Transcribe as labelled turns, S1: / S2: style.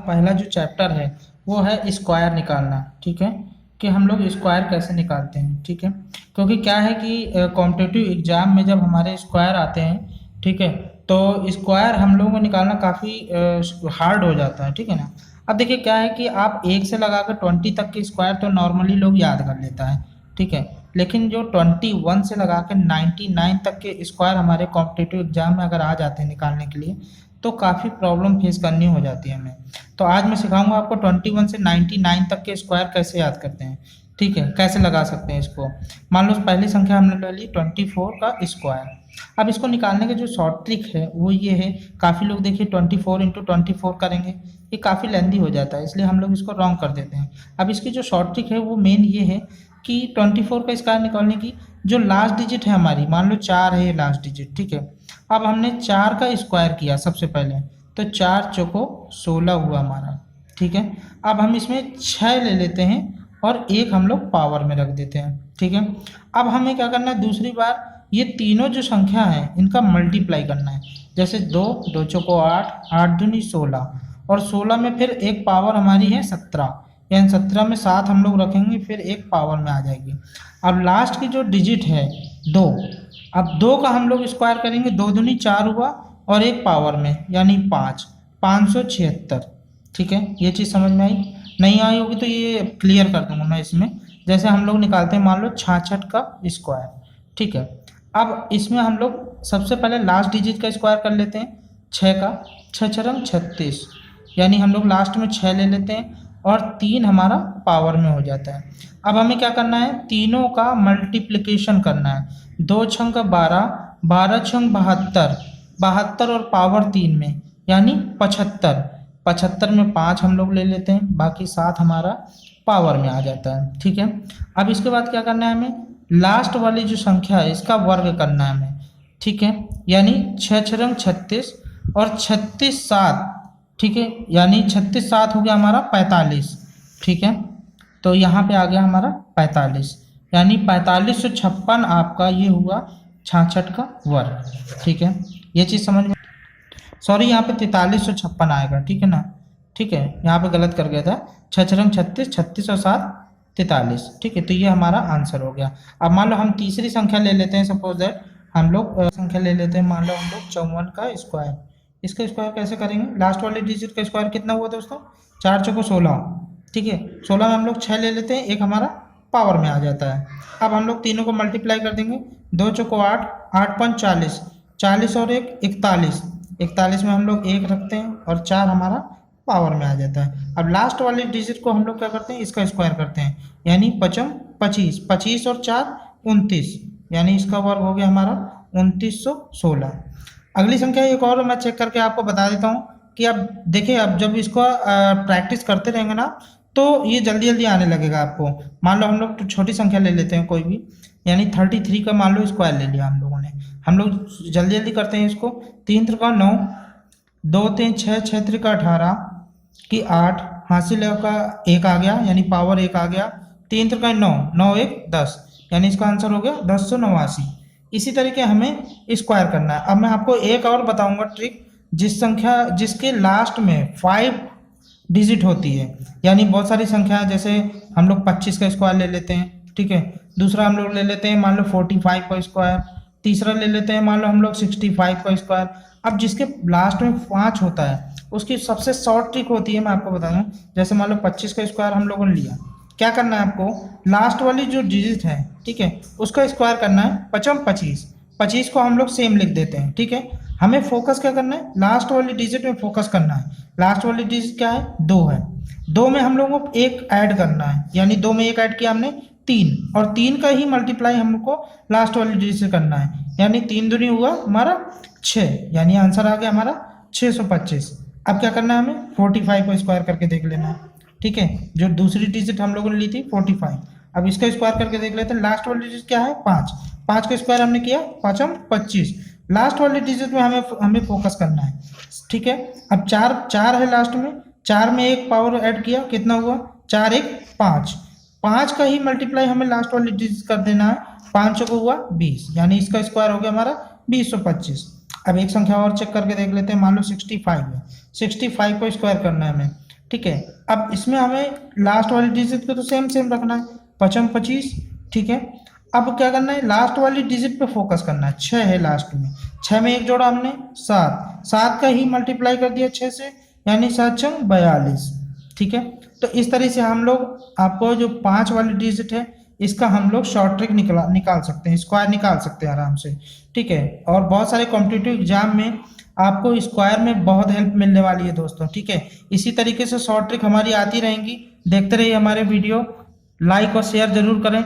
S1: पहला जो चैप्टर है वो है स्क्वायर निकालना। ठीक है, कि हम लोग स्क्वायर कैसे निकालते हैं। ठीक है, क्योंकि क्या है कि कॉम्पिटिटिव एग्जाम में जब हमारे स्क्वायर आते हैं, ठीक है, तो स्क्वायर हम लोगों को निकालना काफ़ी हार्ड हो जाता है। ठीक है ना। अब देखिए क्या है कि आप 1 से लगा कर 20 तक के स्क्वायर तो नॉर्मली लोग याद कर लेता है। ठीक है, लेकिन जो 21 से लगा कर 99 तक के स्क्वायर हमारे कॉम्पिटिटिव एग्जाम में अगर आ जाते हैं निकालने के लिए, तो काफ़ी प्रॉब्लम फेस करनी हो जाती है हमें। तो आज मैं सिखाऊंगा आपको 21 से 99 तक के स्क्वायर कैसे याद करते हैं। ठीक है, कैसे लगा सकते हैं इसको। मान लो पहली संख्या हमने ले ली 24 का स्क्वायर। अब इसको निकालने का जो शॉर्ट ट्रिक है वो ये है, काफ़ी लोग देखिए 24 इंटू 24 करेंगे, ये काफ़ी लेंदी हो जाता है, इसलिए हम लोग इसको रॉन्ग कर देते हैं। अब इसकी जो शॉर्ट ट्रिक है वो मेन ये है कि 24 का स्क्वायर निकालने की जो लास्ट डिजिट है हमारी, मान लो 4 है लास्ट डिजिट। ठीक है, अब हमने 4 का स्क्वायर किया सबसे पहले, तो 4 चौको 16 हुआ हमारा। ठीक है, अब हम इसमें 6 ले लेते हैं और 1 हम लोग पावर में रख देते हैं। ठीक है, अब हमें क्या करना है, दूसरी बार ये तीनों जो संख्या है इनका मल्टीप्लाई करना है। जैसे 2 2 चौको 8, 8 दूनी 16, और 16 में फिर एक पावर हमारी है 17, यानी 17 में 7 हम लोग रखेंगे, फिर एक पावर में आ जाएगी। अब लास्ट की जो डिजिट है 2, अब 2 का हम लोग स्क्वायर करेंगे, 2 दूनी 4 हुआ और एक पावर में यानी 5, 576। ठीक है, ये चीज़ समझ में आई? नहीं आई होगी तो ये क्लियर कर दूंगा मैं इसमें। जैसे हम लोग निकालते हैं मान लो 66 का स्क्वायर। ठीक है, अब इसमें हम लोग सबसे पहले लास्ट डिजिट का स्क्वायर कर लेते हैं 6 का, 6 छरम 36, यानी हम लोग लास्ट में 6 ले लेते हैं और 3 हमारा पावर में हो जाता है। अब हमें क्या करना है, तीनों का मल्टीप्लिकेशन करना है। 2 छंग 12, 12 छंग 72, 72 और पावर 3 में यानी 75, 75 में 5 हम लोग ले लेते हैं, बाकी 7 हमारा पावर में आ जाता है। ठीक है, अब इसके बाद क्या करना है, हमें लास्ट वाली जो संख्या है इसका वर्ग करना है हमें। ठीक है, यानी 6 छरंग 36 और 36 7। ठीक है, यानी 36 7 हो गया हमारा 45। ठीक है, तो यहाँ पे आ गया हमारा 45, यानी 4556 आपका ये हुआ 66 का वर्ग। ठीक है, ये चीज़ समझ में, सॉरी यहाँ पे 4356 आएगा। ठीक है ना, ठीक है, यहाँ पे गलत कर गया था, 6 छरंग 36, 36 और 7 43। ठीक है, तो ये हमारा आंसर हो गया। अब मान लो हम तीसरी संख्या ले लेते हैं, सपोज दैट हम लोग संख्या ले लेते हैं, मान लो हम लोग 54 का स्क्वायर। इसका स्क्वायर कैसे करेंगे, लास्ट वाले डिजिट का स्क्वायर कितना हुआ दोस्तों, 4 चौको 16। ठीक है, 16 में हम लोग 6 ले लेते हैं, एक हमारा पावर में आ जाता है। अब हम लोग तीनों को मल्टीप्लाई कर देंगे, 2 चौको 8, 8 5 40, 40 और 1 41, 41 में हम लोग 1 रखते हैं और 4 हमारा पावर में आ जाता है। अब लास्ट वाले डिजिट को हम लोग क्या करते हैं, इसका स्क्वायर करते हैं, यानी 5 25, 25 और 4 29, यानी इसका वर्ग हो गया हमारा 2916। अगली संख्या एक और मैं चेक करके आपको बता देता हूँ कि अब देखिए, अब जब इसको प्रैक्टिस करते रहेंगे ना तो ये जल्दी जल्दी आने लगेगा आपको। मान लो हम लोग तो छोटी संख्या ले लेते हैं कोई भी, यानी 33 का मान लो स्क्वायर ले लिया हम लोगों ने। हम लोग जल्दी जल्दी करते हैं इसको, 3 त्रिका 9, 2 3 6, 6 त्रिका 18 की 8, हासिल का 1 आ गया यानी पावर 1 आ गया, 3 त्रिका 9, 9 1 10, यानी इसका आंसर हो गया 1089। इसी तरीके हमें स्क्वायर करना है। अब मैं आपको एक और बताऊंगा ट्रिक, जिसके लास्ट में 5 डिजिट होती है, यानी बहुत सारी संख्या है, जैसे हम लोग 25 का स्क्वायर ले लेते हैं। ठीक है, दूसरा हम लोग ले लेते हैं मान लो 45 का स्क्वायर, तीसरा ले लेते हैं मान लो हम लोग 65 का स्क्वायर। अब जिसके लास्ट में 5 होता है उसकी सबसे शॉर्ट ट्रिक होती है, मैं आपको बता दूं। जैसे मान लो 25 का स्क्वायर हम लोगों ने लिया, क्या करना है आपको, लास्ट वाली जो डिजिट है, ठीक है, उसका स्क्वायर करना है 5 25, 25 को हम लोग सेम लिख देते हैं। ठीक है, हमें फोकस क्या करना है, लास्ट वाली डिजिट में फोकस करना है। लास्ट वाली डिजिट क्या है, 2 है, 2 में हम लोगों को 1 ऐड करना है, यानी 2 में 1 ऐड किया हमने 3, और 3 का ही मल्टीप्लाई हमको लास्ट वाली डिजिट से करना है, यानी 3 दूनी हुआ हमारा 6, यानी आंसर आ गया हमारा 625। अब क्या करना है, हमें 45 को स्क्वायर करके देख लेना है। ठीक है, जो दूसरी डिजिट हम लोगों ने ली थी 45, अब इसका स्क्वायर करके देख लेते हैं। लास्ट वाली डिजिट क्या है, 5, 5 का स्क्वायर हमने किया 5 25, लास्ट वाली डिजिट में हमें फोकस करना है। ठीक है, अब 4 है लास्ट में, 4 में 1 पावर ऐड किया, कितना हुआ 4 1 5, 5 का ही मल्टीप्लाई हमें लास्ट वाली डिजिट कर देना है, 5 को हुआ 20, यानी इसका स्क्वायर हो गया हमारा 2025। अब एक संख्या और चेक करके देख लेते हैं, मान लो 65 है, 65 को स्क्वायर करना है हमें, ठीक है। अब इसमें हमें लास्ट वाली डिजिट को तो सेम सेम रखना है, 55 25, ठीक है। अब क्या करना है, लास्ट वाली डिजिट पे फोकस करना है, 6 है लास्ट में, 6 में एक जोड़ा हमने 7, 7 का ही मल्टीप्लाई कर दिया 6 से, यानी 7 छंग 42, ठीक है। तो इस तरह से हम लोग आपको जो 5 वाली डिजिट है इसका हम लोग शॉर्ट ट्रिक निकाल सकते हैं, स्क्वायर निकाल सकते हैं आराम से, ठीक है। और बहुत सारे कॉम्पिटिटिव एग्जाम में आपको स्क्वायर में बहुत हेल्प मिलने वाली है दोस्तों, ठीक है। इसी तरीके से शॉर्ट ट्रिक हमारी आती रहेंगी, देखते रहिए हमारे वीडियो, लाइक और शेयर जरूर करें।